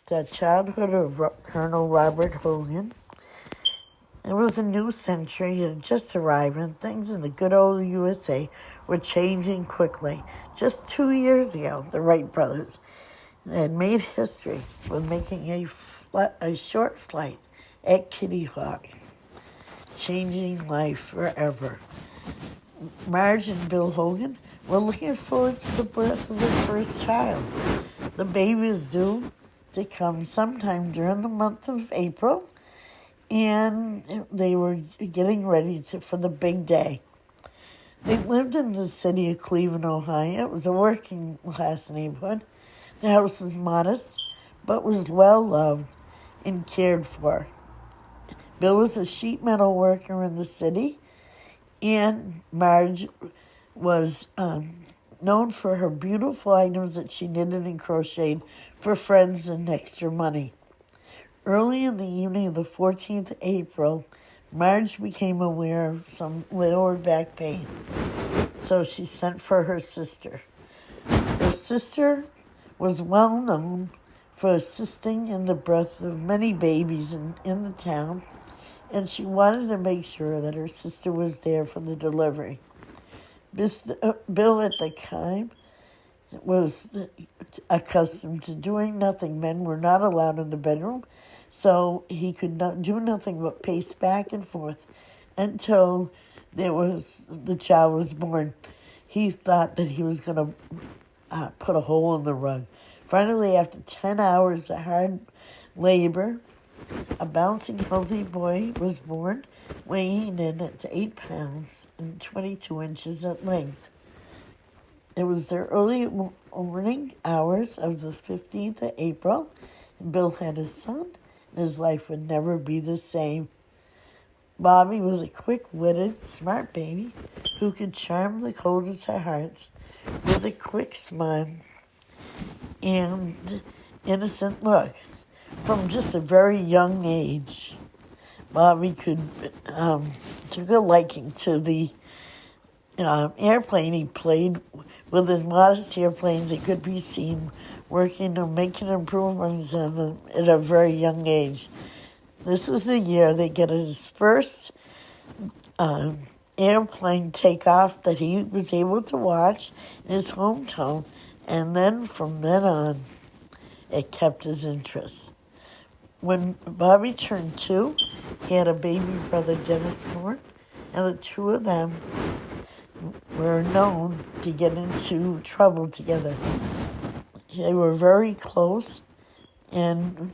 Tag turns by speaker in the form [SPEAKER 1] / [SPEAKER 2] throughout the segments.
[SPEAKER 1] The childhood of Colonel Robert Hogan. It was a new century. It had just arrived, and things in the good old USA were changing quickly. Just 2 years ago, the Wright brothers had made history with making a short flight at Kitty Hawk, changing life forever. Marge and Bill Hogan were looking forward to the birth of their first child. The baby is due to come sometime during the month of April, and they were getting ready for the big day. They lived in the city of Cleveland, Ohio. It was a working-class neighborhood. The house was modest, but was well-loved and cared for. Bill was a sheet metal worker in the city, and Marge was known for her beautiful items that she knitted and crocheted for friends and extra money. Early in the evening of the 14th of April, Marge became aware of some lower back pain, so she sent for her sister. Her sister was well known for assisting in the birth of many babies in the town, and she wanted to make sure that her sister was there for the delivery. Bill at the time was accustomed to doing nothing. Men were not allowed in the bedroom, so he could not do nothing but pace back and forth until the child was born. He thought that he was going to put a hole in the rug. Finally, after 10 hours of hard labor, a bouncing, healthy boy was born, weighing in at 8 pounds and 22 inches at length. It was the early morning hours of the 15th of April, and Bill had his son, and his life would never be the same. Bobby was a quick-witted, smart baby who could charm the coldest of hearts with a quick smile and innocent look. From just a very young age, Bobby took a liking to the airplane. He played with his modest airplanes. He could be seen working or making improvements at a very young age. This was the year they get his first airplane takeoff that he was able to watch in his hometown, and then from then on, it kept his interest. When Bobby turned 2, he had a baby brother, Dennis born, and the two of them were known to get into trouble together. They were very close and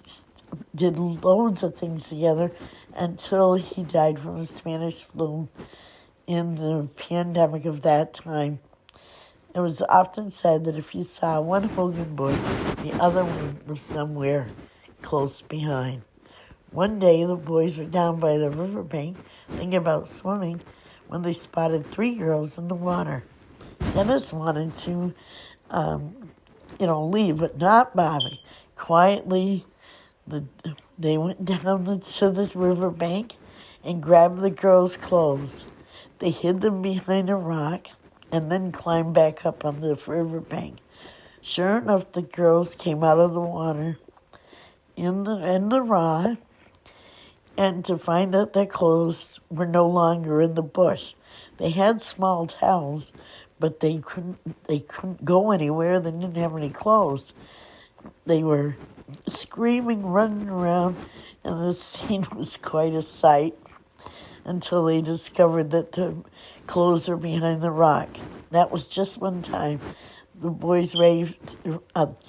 [SPEAKER 1] did loads of things together until he died from the Spanish flu in the pandemic of that time. It was often said that if you saw one Hogan boy, the other one was somewhere close behind. One day, the boys were down by the riverbank thinking about swimming when they spotted 3 girls in the water. Dennis wanted to, leave, but not Bobby. Quietly, they went down to this riverbank and grabbed the girls' clothes. They hid them behind a rock and then climbed back up on the riverbank. Sure enough, the girls came out of the water in the raw, and to find that their clothes were no longer in the bush. They had small towels, but they couldn't go anywhere. They didn't have any clothes. They were screaming, running around, and the scene was quite a sight until they discovered that the clothes were behind the rock. That was just one time. The boys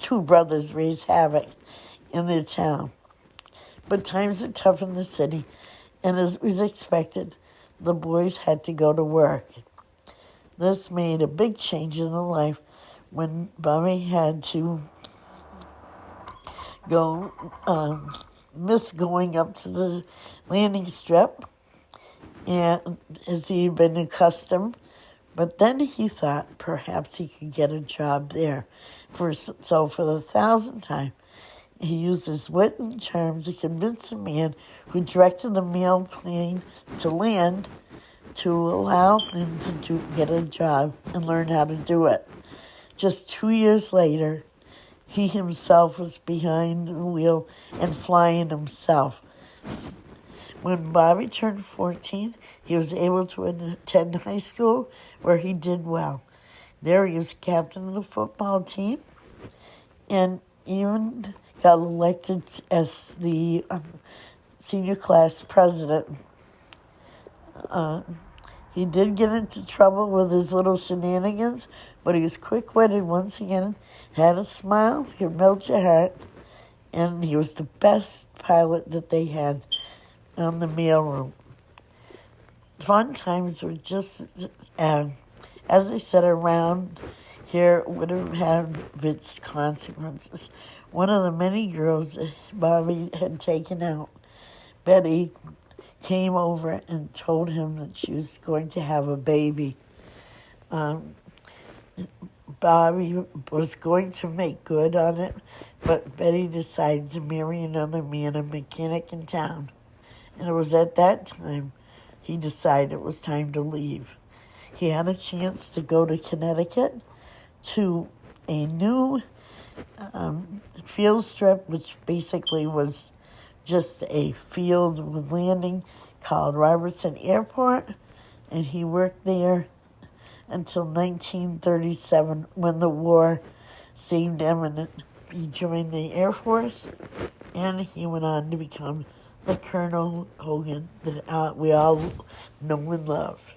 [SPEAKER 1] two brothers raised havoc in their town. But times are tough in the city, and as was expected, the boys had to go to work. This made a big change in their life when Bobby had to miss going up to the landing strip, and as he had been accustomed. But then he thought perhaps he could get a job there. So for the 1,000th time, he used his wit and charms to convince a man who directed the mail plane to land to allow him to get a job and learn how to do it. Just 2 years later, He himself was behind the wheel and flying himself. When Bobby turned 14, he was able to attend high school where he did well. There he was captain of the football team and even got elected as the senior class president. He did get into trouble with his little shenanigans, but he was quick-witted once again, had a smile, he could melt your heart, and he was the best pilot that they had on the mailroom. Fun times were just, as I said, around here would have had its consequences. One of the many girls that Bobby had taken out, Betty, came over and told him that she was going to have a baby. Bobby was going to make good on it, but Betty decided to marry another man, a mechanic in town. And it was at that time he decided it was time to leave. He had a chance to go to Connecticut to a new field strip, which basically was just a field with landing called Robertson Airport, and he worked there until 1937 when the war seemed imminent. He joined the Air Force, and he went on to become the Colonel Hogan that we all know and love.